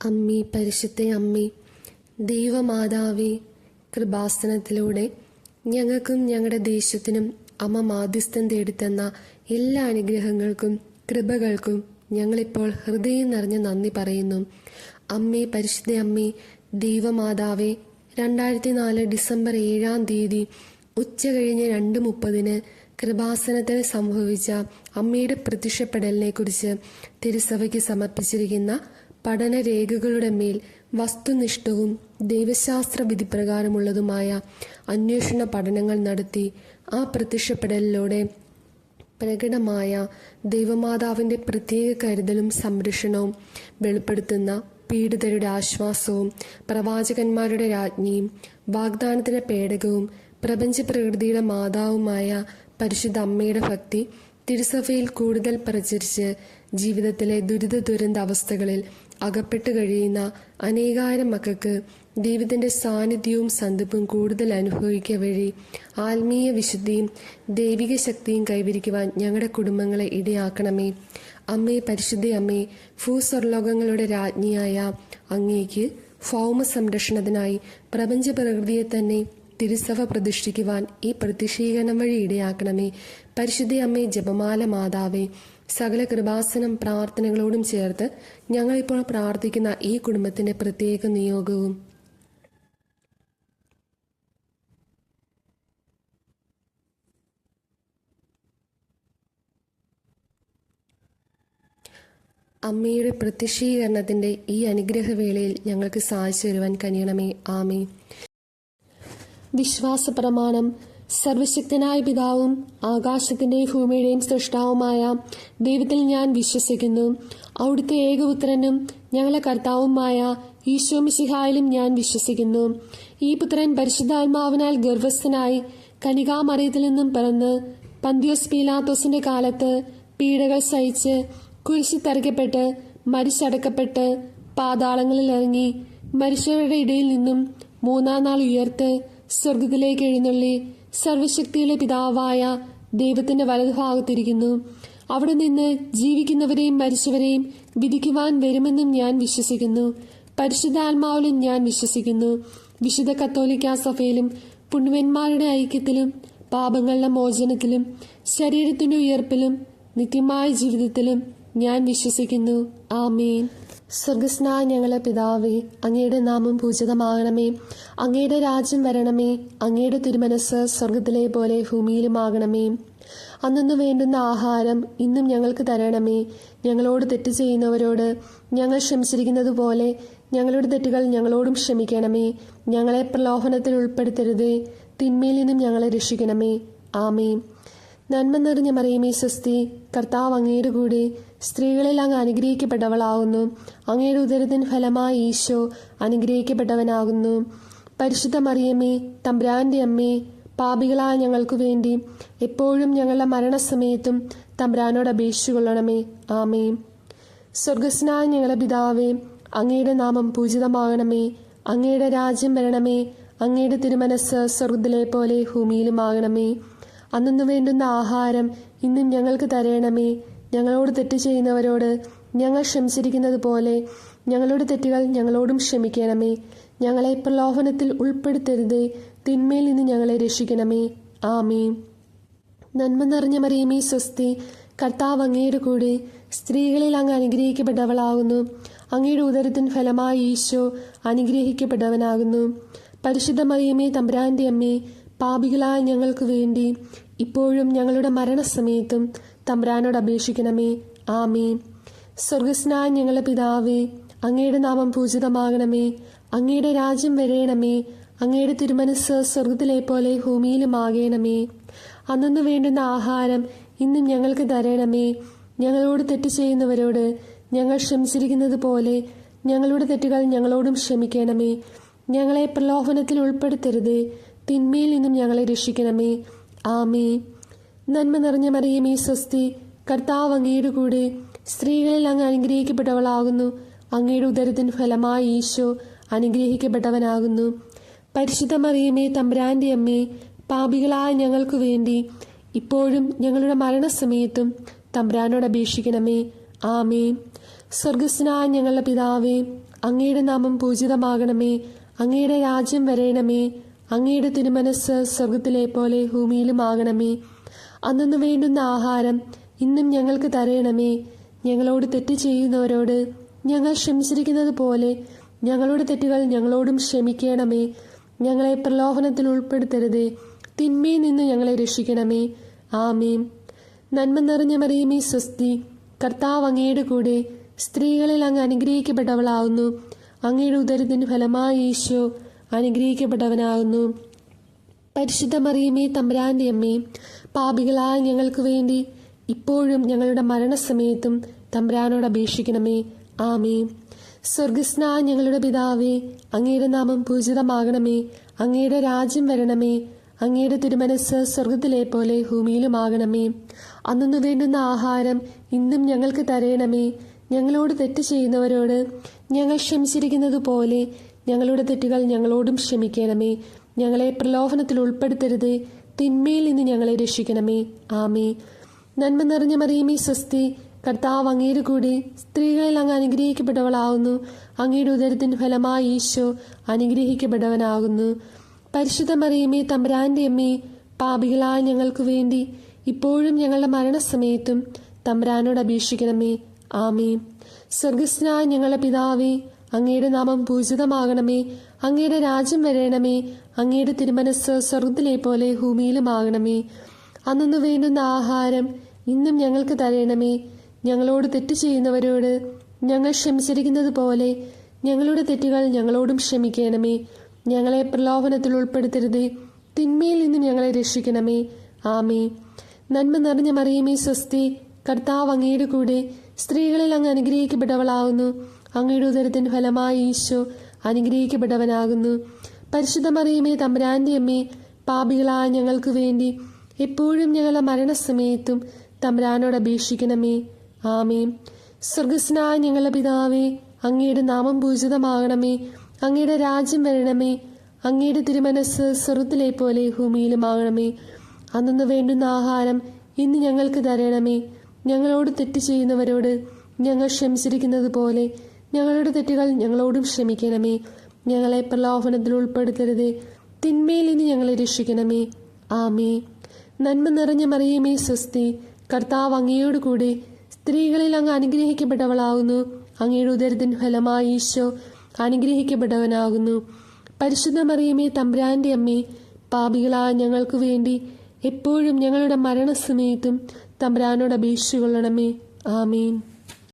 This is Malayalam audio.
അമ്മേ, പരിശുദ്ധ അമ്മേ, ദൈവമാതാവേ, കൃപാസനത്തിലൂടെ ഞങ്ങൾക്കും ഞങ്ങളുടെ ദേശത്തിനും അമ്മ മാധ്യസ്ഥം തേടിത്തന്ന എല്ലാ അനുഗ്രഹങ്ങൾക്കും കൃപകൾക്കും ഞങ്ങളിപ്പോൾ ഹൃദയം നിറഞ്ഞ് നന്ദി പറയുന്നു. അമ്മേ, പരിശുദ്ധ അമ്മേ, ദൈവമാതാവേ, 2004 ഡിസംബർ 7 ഉച്ച കഴിഞ്ഞ് 2:30 കൃപാസനത്തിൽ സംഭവിച്ച അമ്മയുടെ പ്രത്യക്ഷപ്പെടലിനെ കുറിച്ച് തിരുസഭയ്ക്ക് സമർപ്പിച്ചിരിക്കുന്ന പഠനരേഖകളുടെ മേൽ വസ്തുനിഷ്ഠവും ദൈവശാസ്ത്ര വിധിപ്രകാരമുള്ളതുമായ അന്വേഷണ പഠനങ്ങൾ നടത്തി ആ പ്രത്യക്ഷപ്പെടലിലൂടെ പ്രകടമായ ദൈവമാതാവിൻ്റെ പ്രത്യേക കരുതലും സംരക്ഷണവും വെളിപ്പെടുത്തുന്ന പീഡിതരുടെ ആശ്വാസവും പ്രവാചകന്മാരുടെ രാജ്ഞിയും വാഗ്ദാനത്തിന്റെ പേടകവും പ്രപഞ്ച പ്രകൃതിയുടെ മാതാവുമായ പരിശുദ്ധ അമ്മയുടെ ഭക്തി തിരുസഭയിൽ കൂടുതൽ പ്രചരിച്ച് ജീവിതത്തിലെ ദുരിത അവസ്ഥകളിൽ അകപ്പെട്ടു കഴിയുന്ന അനേകായിരം മക്കൾക്ക് ദൈവത്തിന്റെ സാന്നിധ്യവും സന്ധിപ്പും കൂടുതൽ അനുഭവിക്കുക വഴി ആത്മീയ വിശുദ്ധിയും ദൈവിക ശക്തിയും കൈവരിക്കുവാൻ ഞങ്ങളുടെ കുടുംബങ്ങളെ ഇടയാക്കണമേ. അമ്മേ, പരിശുദ്ധ അമ്മേ, ഭൂസ്വർലോകങ്ങളുടെ രാജ്ഞിയായ അങ്ങേക്ക് ഭൗമ സംരക്ഷണത്തിനായി പ്രപഞ്ച പ്രകൃതിയെ തന്നെ തിരുസഭ പ്രതിഷ്ഠിക്കുവാൻ ഈ പ്രത്യക്ഷീകരണം വഴി ഇടയാക്കണമേ. പരിശുദ്ധ അമ്മേ, ജപമാല മാതാവേ, സകല കൃപാസനം പ്രാർത്ഥനകളോടും ചേർത്ത് ഞങ്ങളിപ്പോൾ പ്രാർത്ഥിക്കുന്ന ഈ കുടുംബത്തിന്റെ പ്രത്യേക നിയോഗവും അമ്മയുടെ പ്രത്യക്ഷീകരണത്തിന്റെ ഈ അനുഗ്രഹവേളയിൽ ഞങ്ങൾക്ക് സാധിച്ചു തരുവാൻ കഴിയണമേ. ആമേ. വിശ്വാസ പ്രമാണം. സർവശക്തനായ പിതാവും ആകാശത്തിന്റെയും ഭൂമിയുടെയും സൃഷ്ടാവുമായ ദൈവത്തിൽ ഞാൻ വിശ്വസിക്കുന്നു. അവിടുത്തെ ഏകപുത്രനും ഞങ്ങളുടെ കർത്താവുമായ ഈശോ മിശിഹായിലും ഞാൻ വിശ്വസിക്കുന്നു. ഈ പുത്രൻ പരിശുദ്ധാത്മാവിനാൽ ഗർഭസ്ഥനായി കനികാമറിയത്തിൽ നിന്നും പിറന്ന് പന്തിയോസ് പീലാത്തോസിന്റെ കാലത്ത് പീഡകൾ സഹിച്ച് കുരിശിൽ തറയ്ക്കപ്പെട്ട് മരിച്ചടക്കപ്പെട്ട് പാതാളങ്ങളിൽ ഇറങ്ങി മനുഷ്യരുടെ ഇടയിൽ നിന്നും 3-ാം നാൾ ഉയർത്ത് സ്വർഗത്തിലേക്ക് എഴുന്നള്ളി സർവശക്തിയുടെ പിതാവായ ദൈവത്തിന്റെ വലതുഭാഗത്തിരിക്കുന്നു. അവിടെ നിന്ന് ജീവിക്കുന്നവരെയും മരിച്ചവരെയും വിധിക്കുവാൻ വരുമെന്നും ഞാൻ വിശ്വസിക്കുന്നു. പരിശുദ്ധാത്മാവിലും ഞാൻ വിശ്വസിക്കുന്നു. വിശുദ്ധ കത്തോലിക്കാ സഭയിലും പുണ്യവന്മാരുടെ ഐക്യത്തിലും പാപങ്ങളുടെ മോചനത്തിലും ശരീരത്തിന്റെ ഉയർപ്പിലും നിത്യമായ ജീവിതത്തിലും ഞാൻ വിശ്വസിക്കുന്നു. ആമേൻ. സ്വർഗസ്നായ ഞങ്ങളെ പിതാവേ, അങ്ങയുടെ നാമം പൂജിതമാകണമേ. അങ്ങയുടെ രാജ്യം വരണമേ. അങ്ങയുടെ തിരുമനസ് സ്വർഗത്തിലെ പോലെ ഭൂമിയിലുമാകണമേ. അന്നു വേണ്ടുന്ന ആഹാരം ഇന്നും ഞങ്ങൾക്ക് തരണമേ. ഞങ്ങളോട് തെറ്റ് ചെയ്യുന്നവരോട് ഞങ്ങൾ ക്ഷമിച്ചിരിക്കുന്നത് പോലെ ഞങ്ങളുടെ തെറ്റുകൾ ഞങ്ങളോടും ക്ഷമിക്കണമേ. ഞങ്ങളെ പ്രലോഭനത്തിൽ ഉൾപ്പെടുത്തരുതേ. തിന്മയിൽ നിന്നും ഞങ്ങളെ രക്ഷിക്കണമേ. ആമേൻ. നന്മ നിറഞ്ഞ മറിയമേ, സ്വസ്തി, കർത്താവ് അങ്ങയുടെ കൂടെ സ്ത്രീകളിൽ അങ്ങ് അനുഗ്രഹിക്കപ്പെട്ടവളാകുന്നു. അങ്ങയുടെ ഉദരത്തിൻ ഫലമായി ഈശോ അനുഗ്രഹിക്കപ്പെട്ടവനാകുന്നു. പരിശുദ്ധ മറിയമേ, തമ്പുരാന്റെ അമ്മേ, പാപികളായ ഞങ്ങൾക്കു വേണ്ടി എപ്പോഴും ഞങ്ങളുടെ മരണസമയത്തും തമ്പുരാനോട് അപേക്ഷിച്ചുകൊള്ളണമേ. ആമേൻ. സ്വർഗസ്നായ ഞങ്ങളുടെ പിതാവേ, അങ്ങയുടെ നാമം പൂജിതമാകണമേ. അങ്ങയുടെ രാജ്യം വരണമേ. അങ്ങയുടെ തിരുമനസ് സ്വർഗത്തിലെ പോലെ ഭൂമിയിലുമാകണമേ. അന്നു വേണ്ടുന്ന ആഹാരം ഇന്നും ഞങ്ങൾക്ക് തരണമേ. ഞങ്ങളോട് തെറ്റ് ചെയ്യുന്നവരോട് ഞങ്ങൾ ക്ഷമിച്ചിരിക്കുന്നത് പോലെ ഞങ്ങളുടെ തെറ്റുകൾ ഞങ്ങളോടും ക്ഷമിക്കണമേ. ഞങ്ങളെ പ്രലോഭനത്തിൽ ഉൾപ്പെടുത്തരുതേ. തിന്മയിൽ നിന്ന് ഞങ്ങളെ രക്ഷിക്കണമേ. ആമേൻ. നന്മ നിറഞ്ഞ മറിയമേ, സ്വസ്തി, കർത്താവ് അങ്ങയുടെ കൂടെ സ്ത്രീകളിൽ അങ്ങ് അനുഗ്രഹിക്കപ്പെട്ടവളാകുന്നു. അങ്ങയുടെ ഉദരത്തിൻ ഫലമായി ഈശോ അനുഗ്രഹിക്കപ്പെട്ടവനാകുന്നു. പരിശുദ്ധ മറിയമേ, തമ്പുരാന്റെ അമ്മേ, പാപികളായ ഞങ്ങൾക്ക് വേണ്ടി ഇപ്പോഴും ഞങ്ങളുടെ മരണസമയത്തും തമ്പുരാനോട് അപേക്ഷിക്കണമേ. ആമേൻ. സ്വർഗസ്നായ ഞങ്ങളുടെ പിതാവേ, അങ്ങയുടെ നാമം പൂജിതമാകണമേ. അങ്ങയുടെ രാജ്യം വരേണമേ. അങ്ങയുടെ തിരുമനസ് സ്വർഗത്തിലെ പോലെ ഭൂമിയിലുമാകണമേ. അന്നു വേണ്ടുന്ന ആഹാരം ഇന്നും ഞങ്ങൾക്ക് തരണമേ. ഞങ്ങളോട് തെറ്റ് ചെയ്യുന്നവരോട് ഞങ്ങൾ ക്ഷമിച്ചിരിക്കുന്നത് പോലെ ഞങ്ങളുടെ തെറ്റുകൾ ഞങ്ങളോടും ക്ഷമിക്കണമേ. ഞങ്ങളെ പ്രലോഭനത്തിൽ ഉൾപ്പെടുത്തരുതേ. തിന്മയിൽ നിന്നും ഞങ്ങളെ രക്ഷിക്കണമേ. ആമേൻ. നന്മ നിറഞ്ഞ മറിയമേ, സ്വസ്തി, കർത്താവ് അങ്ങയുടെ കൂടെ സ്ത്രീകളിൽ അങ്ങ് അനുഗ്രഹിക്കപ്പെട്ടവളാകുന്നു. അങ്ങയുടെ ഉദരത്തിൻ ഫലമായി ഈശോ അനുഗ്രഹിക്കപ്പെട്ടവനാകുന്നു. പരിശുദ്ധ മറിയമേ, തമ്പുരാന്റെ അമ്മേ, പാപികളായ ഞങ്ങൾക്കു വേണ്ടി ഇപ്പോഴും ഞങ്ങളുടെ മരണസമയത്തും തമ്പുരാനോട് അപേക്ഷിക്കണമേ. ആമേൻ. സ്വർഗസ്നായ ഞങ്ങളുടെ പിതാവേ, അങ്ങയുടെ നാമം പൂജിതമാകണമേ. അങ്ങയുടെ രാജ്യം വരേണമേ. അങ്ങയുടെ തിരുമനസ് സ്വർഗത്തിലെ പോലെ ഭൂമിയിലുമാകണമേ. അന്നു വേണ്ടുന്ന ആഹാരം ഇന്നും ഞങ്ങൾക്ക് തരയണമേ. ഞങ്ങളോട് തെറ്റ് ചെയ്യുന്നവരോട് ഞങ്ങൾ ക്ഷമിച്ചിരിക്കുന്നത് പോലെ ഞങ്ങളുടെ തെറ്റുകൾ ഞങ്ങളോടും ക്ഷമിക്കണമേ. ഞങ്ങളെ പ്രലോഭനത്തിൽ ഉൾപ്പെടുത്തരുതേ. തിന്മയിൽ നിന്ന് ഞങ്ങളെ രക്ഷിക്കണമേ. ആമേൻ. നന്മ നിറഞ്ഞ മറിയമേ സ്വസ്തി, കർത്താവ് അങ്ങയുടെ കൂടെ, സ്ത്രീകളിൽ അങ്ങ് അനുഗ്രഹിക്കപ്പെട്ടവളാവുന്നു. അങ്ങയുടെ ഉദരത്തിന് ഫലമായി ഈശോ അനുഗ്രഹിക്കപ്പെട്ടവനാകുന്നു. പരിശുദ്ധ മറിയമേ തമ്പുരാന്റെ അമ്മേ, പാപികളായ ഞങ്ങൾക്ക് വേണ്ടി ഇപ്പോഴും ഞങ്ങളുടെ മരണസമയത്തും തമ്പുരാനോട് അപേക്ഷിക്കണമേ. ആമേൻ. സ്വർഗസ്നായ ഞങ്ങളുടെ പിതാവേ, അങ്ങയുടെ നാമം പൂജിതമാകണമേ. അങ്ങയുടെ രാജ്യം വരണമേ. അങ്ങയുടെ തിരുമനസ് സ്വർഗത്തിലെ പോലെ ഭൂമിയിലുമാകണമേ. അന്നു വേണ്ടുന്ന ആഹാരം ഇന്നും ഞങ്ങൾക്ക് തരയണമേ. ഞങ്ങളോട് തെറ്റ് ചെയ്യുന്നവരോട് ഞങ്ങൾ ക്ഷമിച്ചിരിക്കുന്നത് പോലെ ഞങ്ങളുടെ തെറ്റുകൾ ഞങ്ങളോടും ക്ഷമിക്കണമേ. ഞങ്ങളെ പ്രലോഭനത്തിൽ ഉൾപ്പെടുത്തരുതേ. തിന്മയിൽ നിന്ന് ഞങ്ങളെ രക്ഷിക്കണമേ. ആമേ. നന്മ നിറഞ്ഞ മറിയമേ സ്വസ്തി, കർത്താവ് അങ്ങയുടെ കൂടെ, സ്ത്രീകളിൽ അങ്ങ് അനുഗ്രഹിക്കപ്പെട്ടവളാകുന്നു. അങ്ങയുടെ ഉദരത്തിൻ ഫലമായി ഈശോ അനുഗ്രഹിക്കപ്പെട്ടവനാകുന്നു. പരിശുദ്ധ മറിയമേ തമ്പുരാന്റെ അമ്മേ, പാപികളായ ഞങ്ങൾക്ക് വേണ്ടി ഇപ്പോഴും ഞങ്ങളുടെ മരണസമയത്തും തമ്പുരാനോട് അപേക്ഷിക്കണമേ. ആമേ. സ്വർഗസ്നായ ഞങ്ങളുടെ പിതാവേ, അങ്ങയുടെ നാമം പൂജിതമാകണമേ. അങ്ങയുടെ രാജ്യം വരേണമേ. അങ്ങയുടെ തിരുമനസ് സ്വർഗത്തിലെ പോലെ ഭൂമിയിലുമാകണമേ. അന്നു വേണ്ടുന്ന ആഹാരം ഇന്നും ഞങ്ങൾക്ക് തരയണമേ. ഞങ്ങളോട് തെറ്റ് ചെയ്യുന്നവരോട് ഞങ്ങൾ ക്ഷമിച്ചിരിക്കുന്നത് പോലെ ഞങ്ങളുടെ തെറ്റുകൾ ഞങ്ങളോടും ക്ഷമിക്കണമേ. ഞങ്ങളെ പ്രലോഭനത്തിൽ ഉൾപ്പെടുത്തരുതേ. തിന്മയിൽ നിന്നും ഞങ്ങളെ രക്ഷിക്കണമേ. ആമേ. നന്മ നിറഞ്ഞ മറിയമേ സ്വസ്തി, കർത്താവ് അങ്ങയുടെ കൂടെ, സ്ത്രീകളിൽ അങ്ങ് അനുഗ്രഹിക്കപ്പെട്ടവളാകുന്നു. അങ്ങയുടെ ഉദരത്തിൻ ഫലമായി ഈശോ അനുഗ്രഹിക്കപ്പെട്ടവനാകുന്നു. പരിശുദ്ധ മറിയമേ തമ്പുരാന്റെ അമ്മേ, പാപികളായ ഞങ്ങൾക്ക് വേണ്ടി എപ്പോഴും ഞങ്ങളുടെ മരണസമയത്തും തമ്പുരാനോട് അപേക്ഷിക്കണമേ. ആമേൻ. സ്വർഗസ്നായ ഞങ്ങളുടെ പിതാവേ, അങ്ങയുടെ നാമം പൂജിതമാകണമേ. അങ്ങയുടെ രാജ്യം വരണമേ. അങ്ങയുടെ തിരുമനസ് സ്വർഗത്തിലെ പോലെ ഭൂമിയിലുമാകണമേ. അന്നു വേണ്ടുന്ന ആഹാരം ഇന്ന് ഞങ്ങൾക്ക് തരണമേ. ഞങ്ങളോട് തെറ്റ് ചെയ്യുന്നവരോട് ഞങ്ങൾ ക്ഷമിച്ചിരിക്കുന്നത് പോലെ ഞങ്ങളുടെ തെറ്റുകൾ ഞങ്ങളോടും ക്ഷമിക്കണമേ. ഞങ്ങളെ പ്രലോഭനത്തിൽ ഉൾപ്പെടുത്തരുതേ. തിന്മയിൽ നിന്ന് ഞങ്ങളെ രക്ഷിക്കണമേ. ആമേ. നന്മ നിറഞ്ഞ മറിയമേ സ്വസ്തി, കർത്താവ് അങ്ങയോട് കൂടെ, സ്ത്രീകളിൽ അങ്ങ് അനുഗ്രഹിക്കപ്പെട്ടവളാകുന്നു. അങ്ങയുടെ ഉദരത്തിൻ ഫലമായി ഈശോ അനുഗ്രഹിക്കപ്പെട്ടവനാകുന്നു. പരിശുദ്ധ മറിയമേ തമ്പുരാന്റെ അമ്മേ, പാപികളായ ഞങ്ങൾക്ക് വേണ്ടി എപ്പോഴും ഞങ്ങളുടെ മരണസമയത്തും തമ്പുരാനോട് അപേക്ഷിച്ചുകൊള്ളണമേ. ആമേൻ.